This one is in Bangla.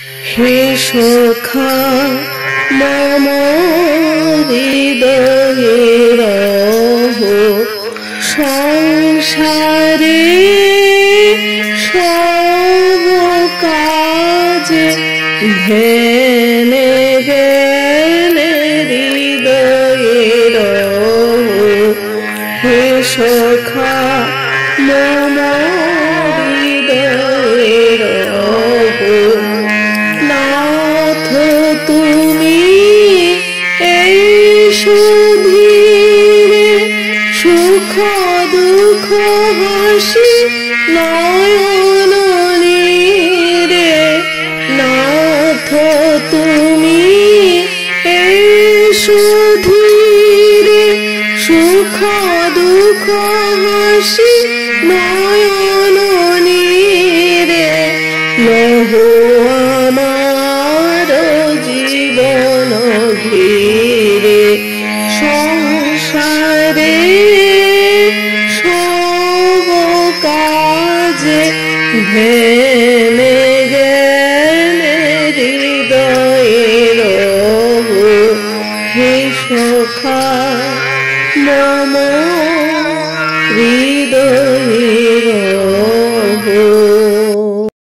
হে সখা মম হৃদয়ে রহ সংসারে সব কাজে ঘেনে ঘেনে হৃদয়ে রহ হে সখা মম হৃদয়ে রহ নাথ তুমি এই সুধীরে সুখ দুঃখ হাসি নয়ন নীরে নাথ তুমি এই সুধীরে সুখ দুঃখ হাসি নয়ন নীরে লহ আমার জীবন ঘিরে সংসারে সব কাজে ঘেনে ঘেনে হৃদয়ে রহ হে সখা মম